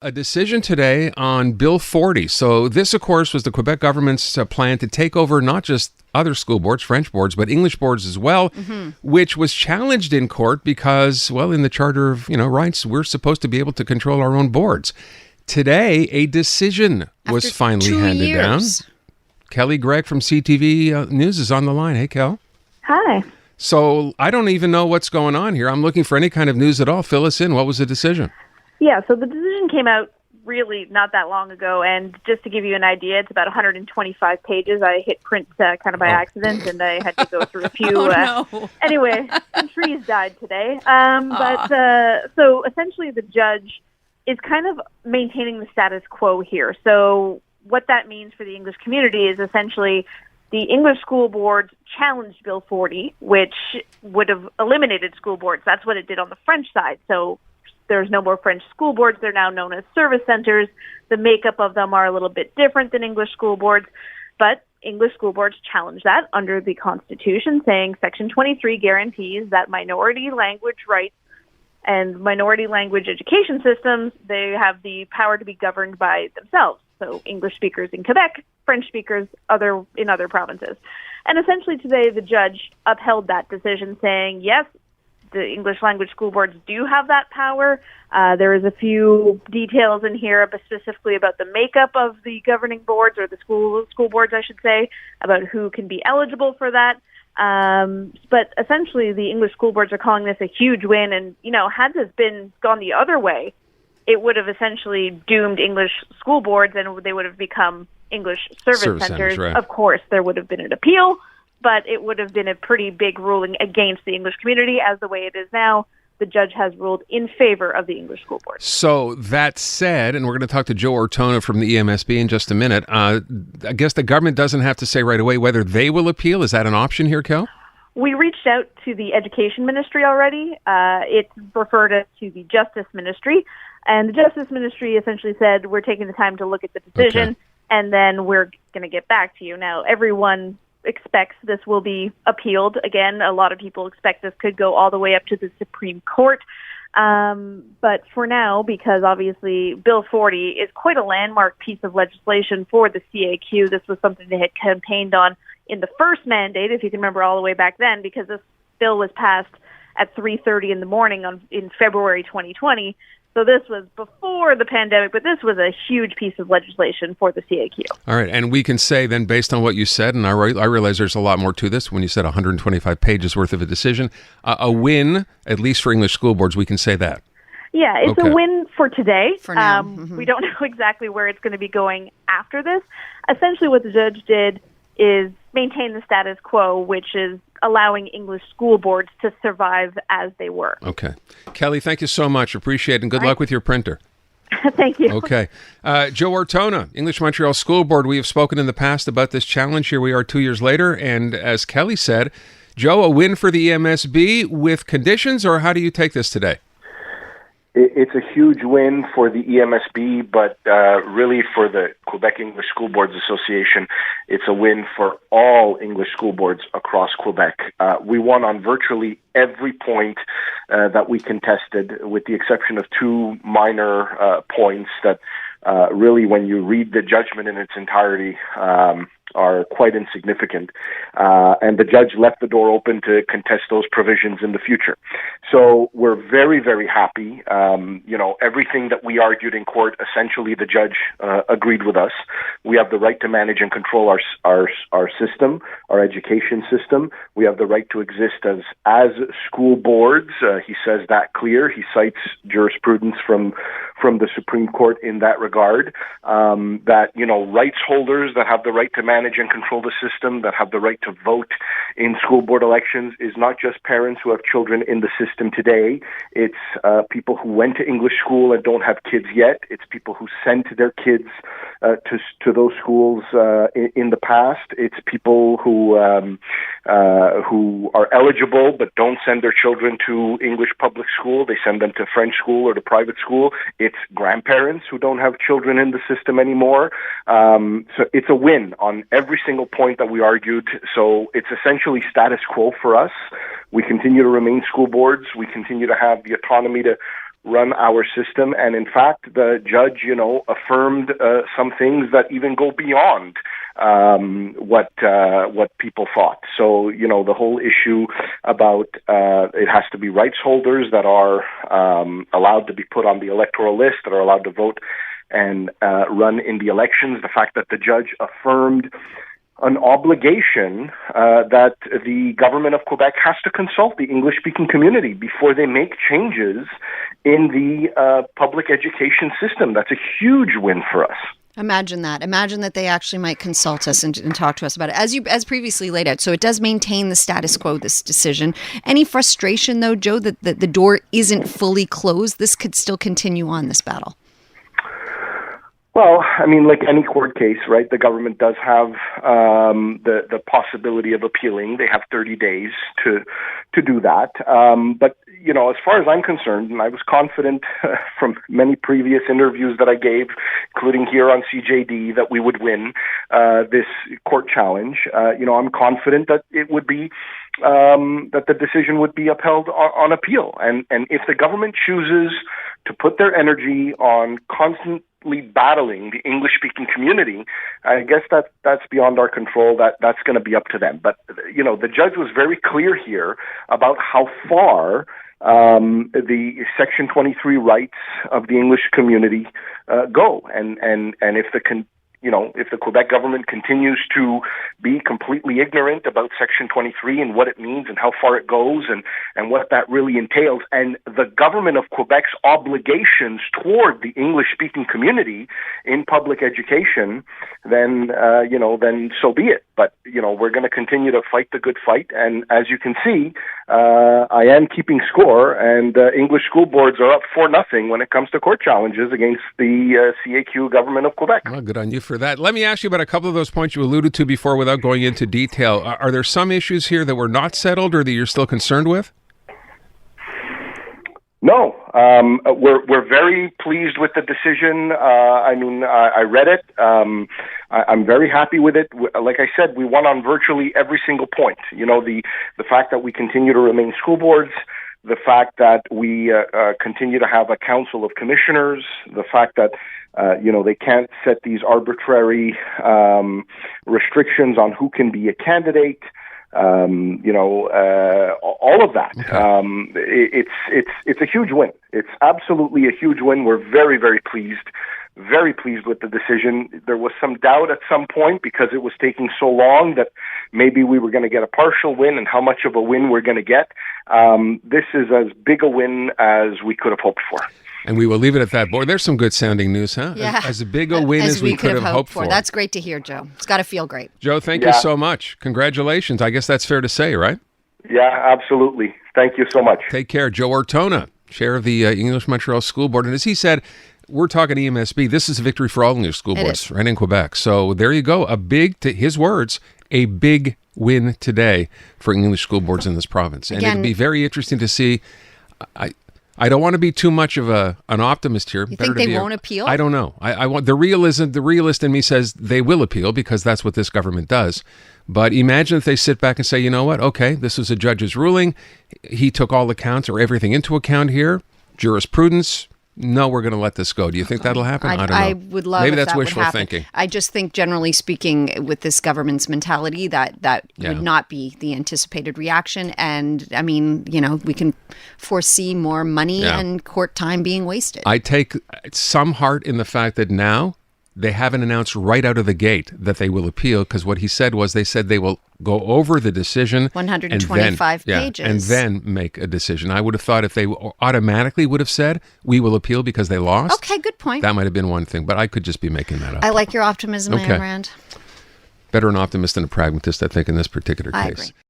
A decision today on Bill 40. So this, of course, was the Quebec government's plan to take over not just other school boards, French boards, but English boards as well, which was challenged in court because, well, in the Charter of Rights, we're supposed to be able to control our own boards. Today, a decision was finally handed down. Kelly Gregg from CTV News is on the line. Hey, Kel. Hi. So I don't even know what's going on here. I'm looking for any kind of news at all. Fill us in. What was the decision? Yeah, so the decision came out really not that long ago, and just to give you an idea, it's about 125 pages. I hit print kind of by accident, and I had to go through a few. Anyway, some trees died today. So essentially the judge is kind of maintaining the status quo here. So what that means for the English community is essentially the English school boards challenged Bill 40, which would have eliminated school boards. That's what it did on the French side. So there's no more French school boards. They're now known as service centers. The makeup of them are a little bit different than English school boards, but English school boards challenge that under the Constitution, saying Section 23 guarantees that minority language rights and minority language education systems, they have the power to be governed by themselves. So English speakers in Quebec, French speakers in other provinces. And essentially today the judge upheld that decision, saying, yes, the English language school boards do have that power. There is a few details in here, but specifically about the makeup of the governing boards, or the school boards, I should say, about who can be eligible for that. But essentially, the English school boards are calling this a huge win. And, had this gone the other way, it would have essentially doomed English school boards, and they would have become English service centers. Right. Of course, there would have been an appeal, but it would have been a pretty big ruling against the English community. As the way it is now, the judge has ruled in favor of the English school board. So that said, and we're going to talk to Joe ORTONA from the EMSB in just a minute, I guess the government doesn't have to say right away whether they will appeal. Is that an option here, Kel? We reached out to the Education Ministry already. It's referred us to the Justice Ministry. And the Justice Ministry essentially said, we're taking the time to look at the decision, and then we're going to get back to you. Now, everyone expects this will be appealed. Again, a lot of people expect this could go all the way up to the Supreme Court. But for now, because obviously Bill 40 is quite a landmark piece of legislation for the CAQ, this was something they had campaigned on in the first mandate, if you can remember all the way back then, because this bill was passed at 3:30 in the morning in February 2020. So this was before the pandemic, but this was a huge piece of legislation for the CAQ. All right, and we can say then, based on what you said, and I realize there's a lot more to this, when you said 125 pages worth of a decision, a win, at least for English school boards, we can say that. Yeah, it's a win for today. For now. We don't know exactly where it's going to be going after this. Essentially what the judge did is maintain the status quo, which is allowing English school boards to survive as they were. Okay. Kelly, thank you so much. Appreciate it, and good luck with your printer. Thank you. Okay. Joe ORTONA, English Montreal School Board. We have spoken in the past about this challenge. Here we are 2 years later, and as Kelly said, Joe, a win for the EMSB with conditions, or how do you take this today? It's a huge win for the EMSB, but really for the Quebec English School Boards Association, it's a win for all English school boards across Quebec. We won on virtually every point that we contested, with the exception of two minor points that really, when you read the judgment in its entirety, are quite insignificant. And the judge left the door open to contest those provisions in the future. So we're very, very happy. Everything that we argued in court, essentially the judge agreed with us. We have the right to manage and control our system, our education system. We have the right to exist as school boards. He says that clear. He cites jurisprudence from the Supreme Court in that regard, that, rights holders that have the right to manage and control the system, that have the right to vote in school board elections, is not just parents who have children in the system today. It's people who went to English school and don't have kids yet. It's people who sent their kids to those schools in the past. It's people who are eligible but don't send their children to English public school. They send them to French school or to private school. It's grandparents who don't have children in the system anymore. So it's a win on every single point that we argued. So it's essentially status quo for us. We continue to remain school boards. We continue to have the autonomy to run our system. And in fact, the judge, affirmed some things that even go beyond what people thought. So, the whole issue about it has to be rights holders that are allowed to be put on the electoral list, that are allowed to vote and run in the elections. The fact that the judge affirmed an obligation that the government of Quebec has to consult the English-speaking community before they make changes in the public education system. That's a huge win for us. Imagine that. Imagine that they actually might consult us and talk to us about it, as previously laid out. So it does maintain the status quo, this decision. Any frustration, though, Joe, that the door isn't fully closed? This could still continue on, this battle. Well, I mean, like any court case, right, the government does have the possibility of appealing. They have 30 days to do that. But, as far as I'm concerned, and I was confident from many previous interviews that I gave, including here on CJD, that we would win this court challenge. I'm confident that it would be that the decision would be upheld on appeal. And if the government chooses to put their energy on constantly battling the English-speaking community, I guess that's beyond our control. That's going to be up to them. But, the judge was very clear here about how far the Section 23 rights of the English community go. And if the Quebec government continues to be completely ignorant about Section 23 and what it means and how far it goes and what that really entails, and the government of Quebec's obligations toward the English-speaking community in public education, then so be it. But, we're going to continue to fight the good fight. And as you can see, I am keeping score, and English school boards are up 4-0 when it comes to court challenges against the CAQ government of Quebec. Well, good on you for that. Let me ask you about a couple of those points you alluded to before without going into detail. Are there some issues here that were not settled or that you're still concerned with? No, we're very pleased with the decision. I read it. I'm very happy with it. Like I said, we won on virtually every single point. The fact that we continue to remain school boards, the fact that we continue to have a council of commissioners, the fact that they can't set these arbitrary restrictions on who can be a candidate. All of that. It's a huge win. It's absolutely a huge win. We're very, very pleased with the decision. There was some doubt at some point because it was taking so long that maybe we were going to get a partial win and how much of a win we're going to get. This is as big a win as we could have hoped for. And we will leave it at that. Boy, there's some good sounding news, huh? Yeah. As big a win as we could have hoped for. That's great to hear, Joe. It's got to feel great. Joe, thank you so much. Congratulations. I guess that's fair to say, right? Yeah, absolutely. Thank you so much. Take care. Joe ORTONA, chair of the English Montreal School Board. And as he said, we're talking EMSB. This is a victory for all English school boards right in Quebec. So there you go. To his words, a big win today for English school boards in this province. And it'll be very interesting to see. I don't want to be too much of an optimist here. You think they won't appeal? I don't know. I want the realist in me says they will appeal because that's what this government does. But imagine if they sit back and say, you know what? Okay, this was a judge's ruling. He took all accounts or everything into account here. Jurisprudence. No, we're going to let this go. Do you think that'll happen? I don't know. I would love Maybe if that's that wishful would happen. thinking. I just think, generally speaking, with this government's mentality, that would not be the anticipated reaction. And, I mean, we can foresee more money and court time being wasted. I take some heart in the fact that now they haven't announced right out of the gate that they will appeal, because what he said was they said they will go over the decision 125 pages and then make a decision. I would have thought if they automatically would have said we will appeal because they lost. Okay, good point. That might have been one thing, but I could just be making that up. I like your optimism, Anne Rand. Better an optimist than a pragmatist, I think, in this particular case. I agree.